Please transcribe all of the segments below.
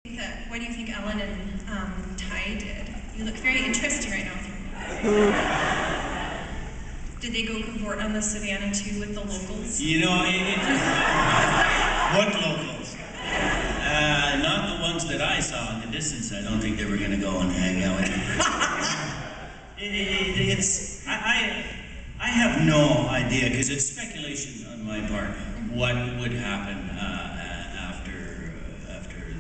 What do you think Ellen and Ty did? You look very interesting right now. Did they go cavort on the savannah too with the locals? You know, what locals? Not the ones that I saw in the distance. I don't think they were going to go and hang out. I have no idea, because it's speculation on my part, what would happen after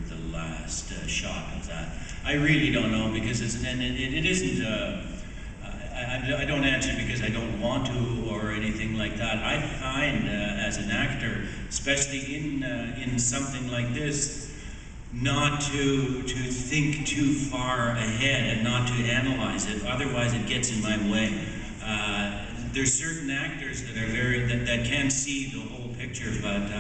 the last shot of that. I really don't know, because it isn't. I don't answer because I don't want to or anything like that. I find as an actor, especially in something like this, not to think too far ahead and not to analyze it. Otherwise, it gets in my way. There's certain actors that are that can see the whole picture, but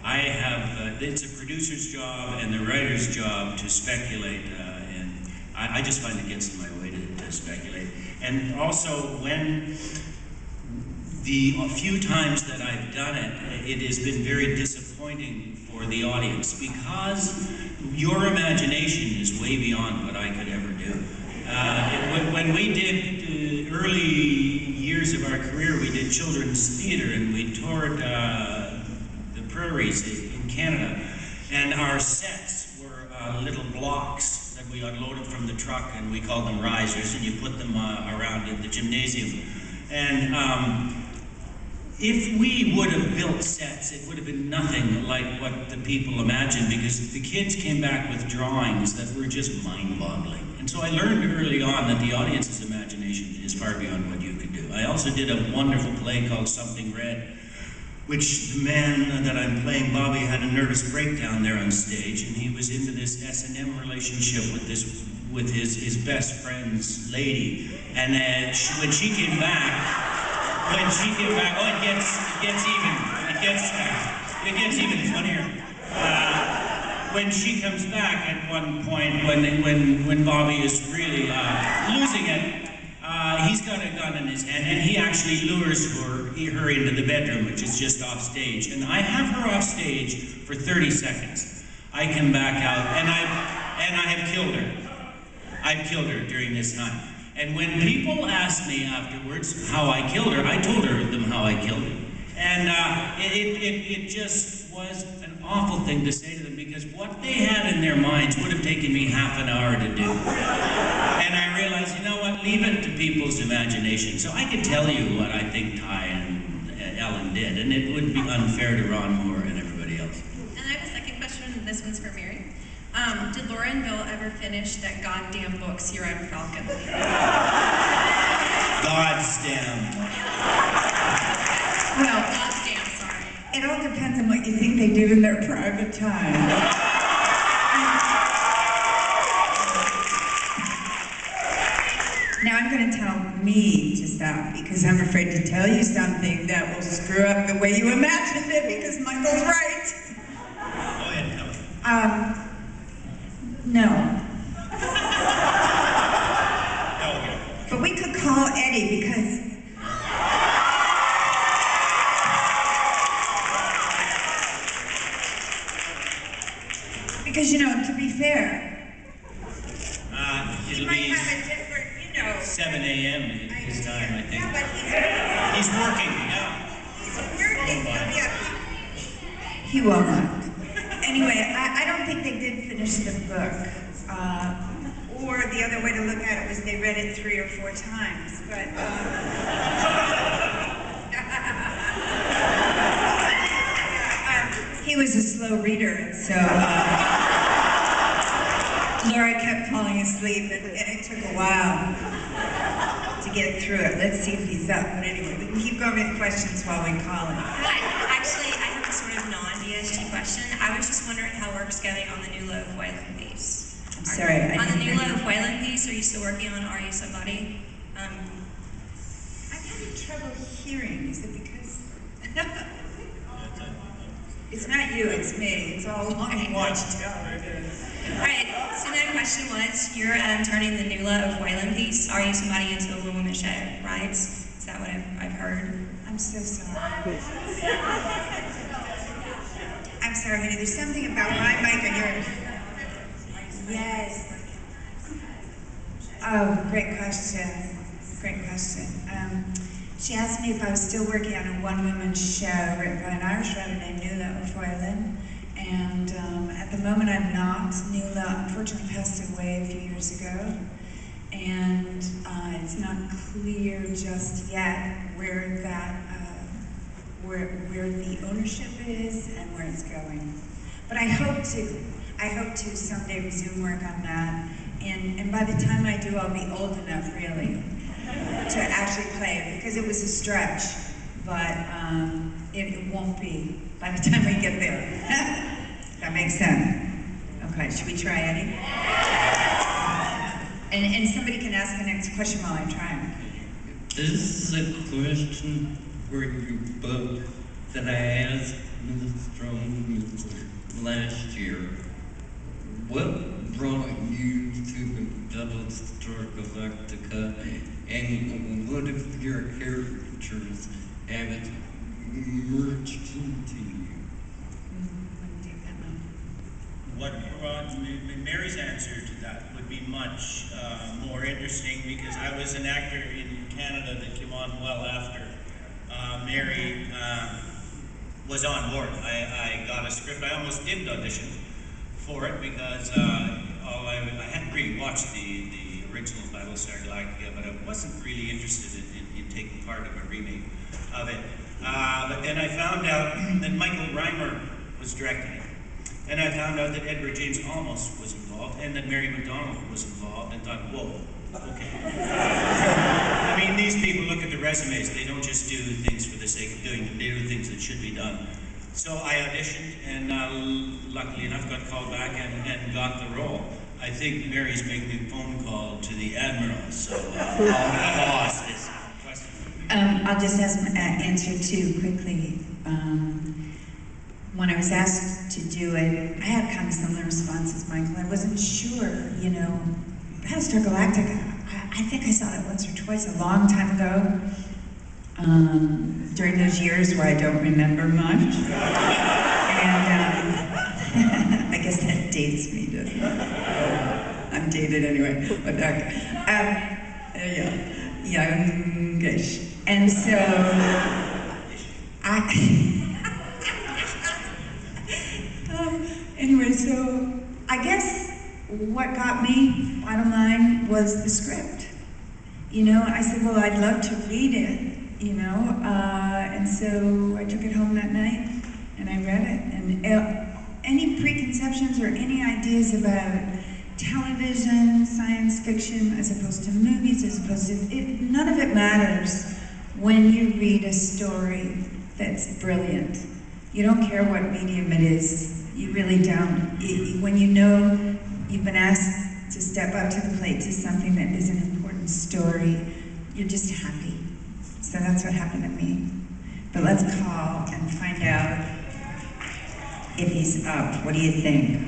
I have. It's a producer's job and the writer's job to speculate, and I just find it gets in my way to speculate. And also, when a few times that I've done it, it has been very disappointing for the audience, because your imagination is way beyond what I could ever do. When we did early years of our career, we did children's theater, and we toured the prairies in Canada, and our sets were little blocks that we unloaded from the truck, and we called them risers, and you put them around in the gymnasium. And if we would have built sets, it would have been nothing like what the people imagined, because the kids came back with drawings that were just mind-boggling. And so I learned early on that the audience's imagination is far beyond what you could do. I also did a wonderful play called Something Red, which the man that I'm playing, Bobby, had a nervous breakdown there on stage, and he was into this S&M relationship with his best friend's lady. And when she came back, oh, it gets even funnier. When she comes back at one point, when Bobby is really losing it, he's got a gun in his hand, and he actually lures her into the bedroom, which is just off stage. And I have her off stage for 30 seconds. I come back out, and I have killed her. I've killed her during this time. And when people asked me afterwards how I killed her, I told them how I killed her. And it just was an awful thing to say to them, because what they had in their minds would have taken me half an hour to do. And I realized, you know what, leave it to people's imagination. So I could tell you what I think Ty and Ellen did, and it would be unfair to Ron Moore and everybody else. And I have a second question, and this one's for Mary. Did Laura and Bill ever finish that goddamn book, Sierra and Falcon? Goddamn. Well, goddamn, sorry. It all depends on what you think they do in their private time. Now I'm going to tell me to stop, because I'm afraid to tell you something that will screw up the way you imagined it, because Michael's right. Go ahead, tell me. No. Okay. But we could call Eddie, because you know, to be fair, he might have a different, 7 a.m. his time, I think. Yeah, but he's working, yeah. He's working, yeah. He won't. Anyway, I don't think they did finish the book. Or the other way to look at it was they read it 3 or 4 times. But he was a slow reader, and so Laura kept falling asleep, and it took a while to get through it. Let's see if he's up. But anyway, we can keep going with questions while we call him. Actually, I have a sort of non-DSG question. I was just wondering how work's going on the new Love of Wayland piece. I'm sorry. On the new Love of Wayland piece, are you still working on Are You Somebody? I'm having trouble hearing. Is it because... It's not you, it's me. It's all on watchtower. Alright, so my question was, you're turning the new Love of Wayland piece, Are You Somebody, into a Woman Machete, right? Is that what I've heard? I'm so sorry. I'm sorry, honey. There's something about my mic and yours. Oh, great question. Great question. She asked me if I was still working on a one-woman show written by an Irish writer named Nuala O'Foylan. And at the moment I'm not. Nuala unfortunately passed away a few years ago. And it's not clear just yet where that, where the ownership is and where it's going. But I hope to someday resume work on that. And by the time I do, I'll be old enough, really, to actually play it, because it was a stretch, but it won't be by the time we get there. That makes sense. Okay, should we try, Eddie? And somebody can ask the next question while I try. This is a question for you both that I asked Ms. Strong last year. What brought you to Battlestar Galactica, and what of your characters have it merged into you? What brought Mary's answer to that would be much more interesting, because I was an actor in Canada that came on well after Mary was on board. I got a script. I almost didn't audition for it because I hadn't really watched the original Battlestar Galactica, but I wasn't really interested in taking part of a remake of it. But then I found out that Michael Reimer was directing it. And I found out that Edward James Olmos was involved, and that Mary McDonnell was involved, and thought, whoa, okay. I mean, these people look at the resumes. They don't just do things for the sake of doing them. They do things that should be done. So I auditioned, and luckily enough got called back and got the role. I think Mary's making a phone call to the Admiral, so I'll ask this question. I'll just answer two quickly. When I was asked to do it, I had kind of similar responses, Michael. I wasn't sure, you know, Battlestar Galactica, I think I saw it once or twice a long time ago, during those years where I don't remember much. And I guess that dates me, doesn't it? I'm dated anyway, but yeah, youngish. And so, anyway, so I guess what got me, bottom line, was the script. You know, I said, well, I'd love to read it, you know, and so I took it home that night and I read it. And any preconceptions or any ideas about television, science fiction, as opposed to movies, as opposed to, none of it matters when you read a story that's brilliant. You don't care what medium it is. You really don't. When you know you've been asked to step up to the plate to something that is an important story, you're just happy. So that's what happened to me. But let's call and find out if he's up. What do you think?